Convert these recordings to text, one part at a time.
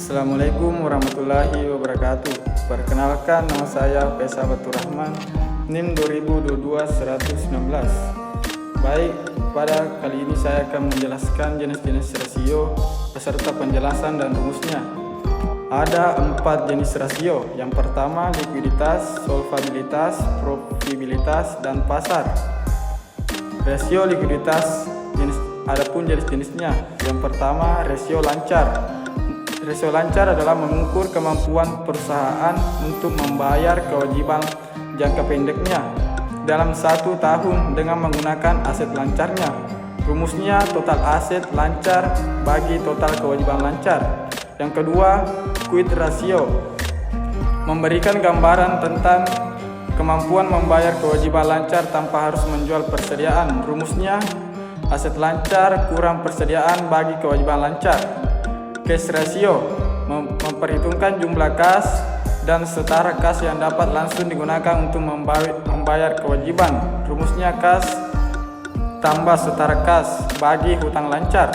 Assalamualaikum warahmatullahi wabarakatuh. Perkenalkan, nama saya Faisal Batur Rahman, NIM 2022-119. Baik, pada kali ini saya akan menjelaskan jenis-jenis rasio beserta penjelasan dan rumusnya. Ada 4 jenis rasio. Yang pertama likuiditas, solvabilitas, profitabilitas, dan pasar. Rasio likuiditas adapun jenis-jenisnya. Yang pertama rasio lancar. Rasio lancar adalah mengukur kemampuan perusahaan untuk membayar kewajiban jangka pendeknya dalam 1 tahun dengan menggunakan aset lancarnya. Rumusnya total aset lancar bagi total kewajiban lancar. Yang kedua, quick ratio, memberikan gambaran tentang kemampuan membayar kewajiban lancar tanpa harus menjual persediaan. Rumusnya aset lancar kurang persediaan bagi kewajiban lancar. Cash ratio, memperhitungkan jumlah kas dan setara kas yang dapat langsung digunakan untuk membayar kewajiban. Rumusnya kas tambah setara kas bagi hutang lancar.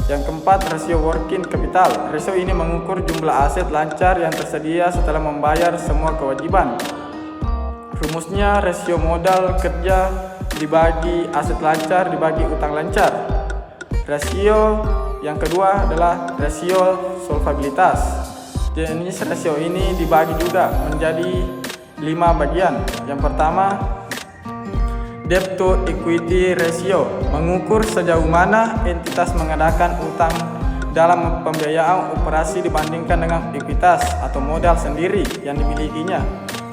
Yang keempat, rasio working capital. Rasio ini mengukur jumlah aset lancar yang tersedia setelah membayar semua kewajiban. Rumusnya rasio modal kerja dibagi aset lancar dibagi hutang lancar. Rasio yang kedua adalah rasio solvabilitas. Jenis rasio ini dibagi juga menjadi 5 bagian. Yang pertama, debt to equity ratio, mengukur sejauh mana entitas mengadakan utang dalam pembiayaan operasi dibandingkan dengan ekuitas atau modal sendiri yang dimilikinya.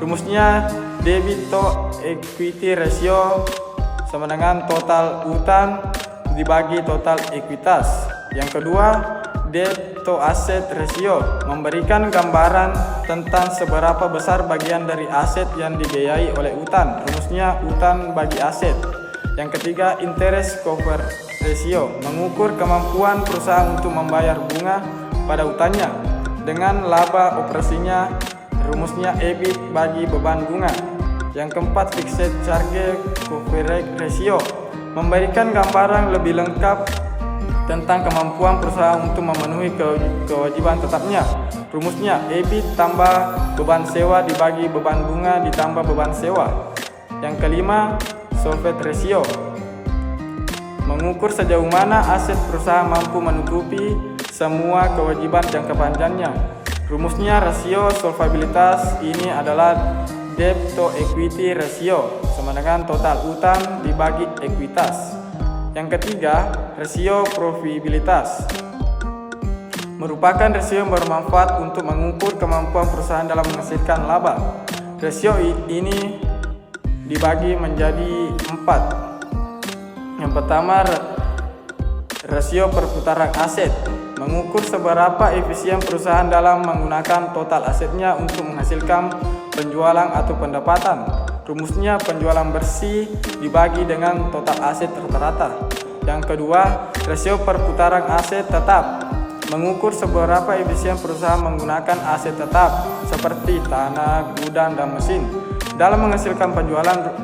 Rumusnya debit to equity ratio sama dengan total utang dibagi total ekuitas. Yang kedua, debt to asset ratio, memberikan gambaran tentang seberapa besar bagian dari aset yang dibiayai oleh utang. Rumusnya utang bagi aset. Yang ketiga, interest cover ratio, mengukur kemampuan perusahaan untuk membayar bunga pada utangnya dengan laba operasinya. Rumusnya EBIT bagi beban bunga. Yang keempat, fixed charge coverage ratio, memberikan gambaran lebih lengkap tentang kemampuan perusahaan untuk memenuhi kewajiban tetapnya. Rumusnya EBIT tambah beban sewa dibagi beban bunga ditambah beban sewa. Yang kelima, solvent ratio, mengukur sejauh mana aset perusahaan mampu menutupi semua kewajiban jangka panjangnya. Rumusnya rasio solvabilitas ini adalah debt to equity ratio sama dengan total utang dibagi ekuitas. Yang ketiga, rasio profitabilitas, merupakan rasio yang bermanfaat untuk mengukur kemampuan perusahaan dalam menghasilkan laba. Rasio ini dibagi menjadi 4. Yang pertama, rasio perputaran aset, mengukur seberapa efisien perusahaan dalam menggunakan total asetnya untuk menghasilkan penjualan atau pendapatan. Rumusnya penjualan bersih dibagi dengan total aset rata-rata. Yang kedua, rasio perputaran aset tetap, mengukur seberapa efisien perusahaan menggunakan aset tetap seperti tanah, gudang, dan mesin dalam menghasilkan penjualan.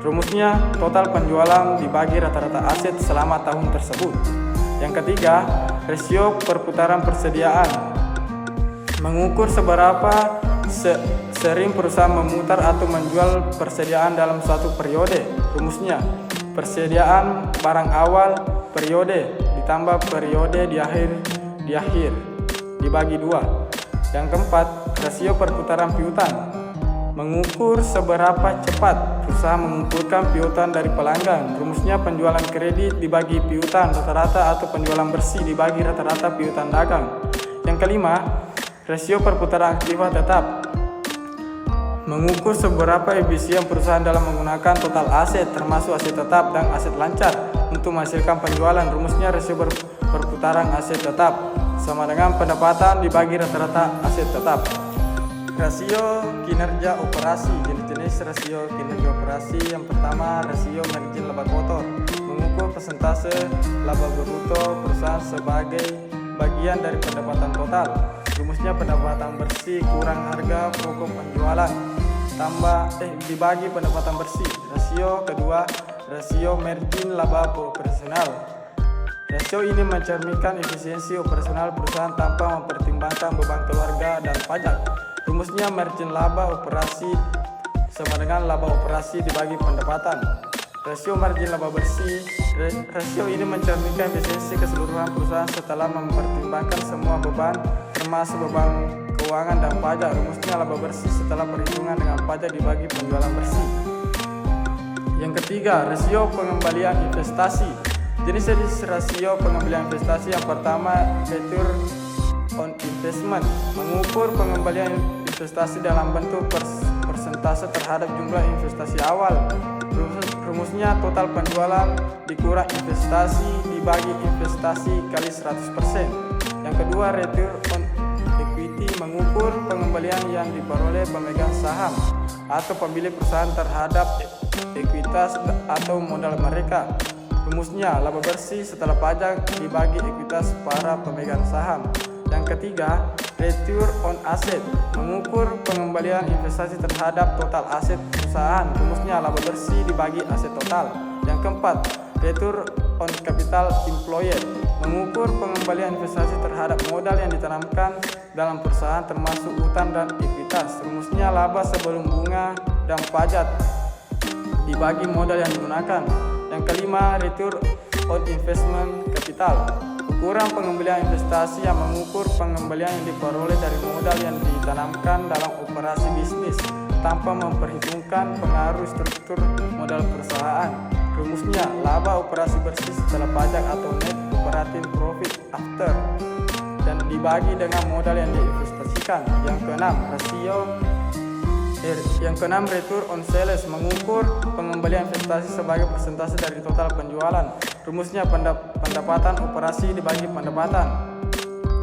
Rumusnya total penjualan dibagi rata-rata aset selama tahun tersebut. Yang ketiga, rasio perputaran persediaan, mengukur seberapa sering perusahaan memutar atau menjual persediaan dalam suatu periode. Rumusnya persediaan barang awal periode ditambah periode di akhir dibagi 2. Yang keempat, rasio perputaran piutang, mengukur seberapa cepat perusahaan mengumpulkan piutang dari pelanggan. Rumusnya penjualan kredit dibagi piutang rata-rata atau penjualan bersih dibagi rata-rata piutang dagang. Yang kelima, rasio perputaran aktiva tetap, mengukur seberapa efisien perusahaan dalam menggunakan total aset termasuk aset tetap dan aset lancar untuk menghasilkan penjualan. Rumusnya rasio perputaran aset tetap sama dengan pendapatan dibagi rata-rata aset tetap. Rasio kinerja operasi. Jenis-jenis rasio kinerja operasi. Yang pertama, rasio margin laba kotor, mengukur persentase laba bruto perusahaan sebagai bagian dari pendapatan total. Rumusnya pendapatan bersih kurang harga pokok penjualan dibagi pendapatan bersih. Rasio kedua, rasio margin laba operasional. Rasio ini mencerminkan efisiensi operasional perusahaan tanpa mempertimbangkan beban keluarga dan pajak. Rumusnya margin laba operasi sama dengan laba operasi dibagi pendapatan. Rasio margin laba bersih. Rasio ini mencerminkan efisiensi keseluruhan perusahaan setelah mempertimbangkan semua beban termasuk beban keuangan dan pajak. Rumusnya laba bersih setelah perhitungan dengan pajak dibagi penjualan bersih. Yang ketiga, rasio pengembalian investasi. Jenis-jenis rasio pengembalian investasi yang pertama, return on investment, mengukur pengembalian investasi dalam bentuk persentase terhadap jumlah investasi awal. Rumusnya total penjualan dikurang investasi dibagi investasi kali 100%. Yang kedua, return on equity, mengukur pengembalian yang diperoleh pemegang saham atau pemilik perusahaan terhadap ekuitas atau modal mereka. Rumusnya laba bersih setelah pajak dibagi ekuitas para pemegang saham. Yang ketiga, return on asset, mengukur pengembalian investasi terhadap total aset perusahaan. Rumusnya laba bersih dibagi aset total. Yang keempat, return on capital employed, mengukur pengembalian investasi terhadap modal yang ditanamkan dalam perusahaan termasuk utang dan ekuitas. Rumusnya laba sebelum bunga dan pajak dibagi modal yang digunakan. Yang kelima, return on investment capital, ukuran pengembalian investasi yang mengukur pengembalian yang diperoleh dari modal yang ditanamkan dalam operasi bisnis tanpa memperhitungkan pengaruh struktur modal perusahaan. Rumusnya laba operasi bersih setelah pajak atau net operating profit after dan dibagi dengan modal yang diinvestasikan. Yang keenam, return on sales, mengukur pengembalian investasi sebagai persentase dari total penjualan. Rumusnya pendapatan operasi dibagi pendapatan.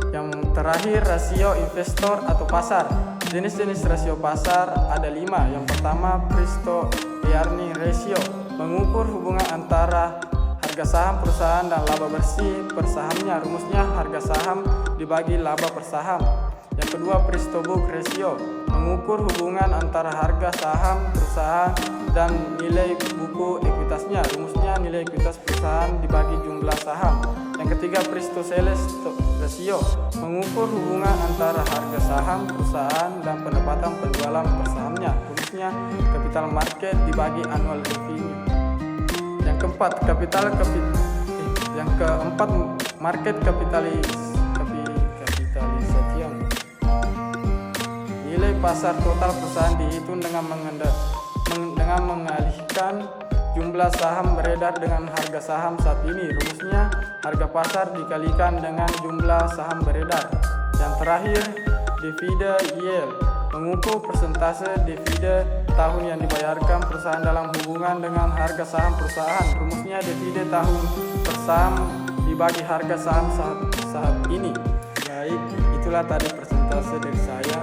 Yang terakhir, rasio investor atau pasar. Jenis-jenis rasio pasar ada 5. Yang pertama, price to earning ratio, mengukur hubungan antara harga saham perusahaan dan laba bersih per sahamnya. Rumusnya harga saham dibagi laba per saham. Yang kedua, price to book ratio, mengukur hubungan antara harga saham perusahaan dan nilai buku ekuitasnya. Rumusnya nilai ekuitas perusahaan dibagi jumlah saham. Yang ketiga, price to sales ratio, mengukur hubungan antara harga saham perusahaan dan pendapatan penjualan per sahamnya. Rumusnya capital market dibagi annual revenue. Yang keempat, market capitalization, nilai pasar total perusahaan dihitung dengan mengalihkan jumlah saham beredar dengan harga saham saat ini. Rumusnya harga pasar dikalikan dengan jumlah saham beredar. Yang terakhir, dividend yield, mengukur persentase dividen tahun yang dibayarkan perusahaan dalam hubungan dengan harga saham perusahaan. Rumusnya dividen tahun per saham dibagi harga saham saat ini. Baik, itulah tadi persentase dari saya.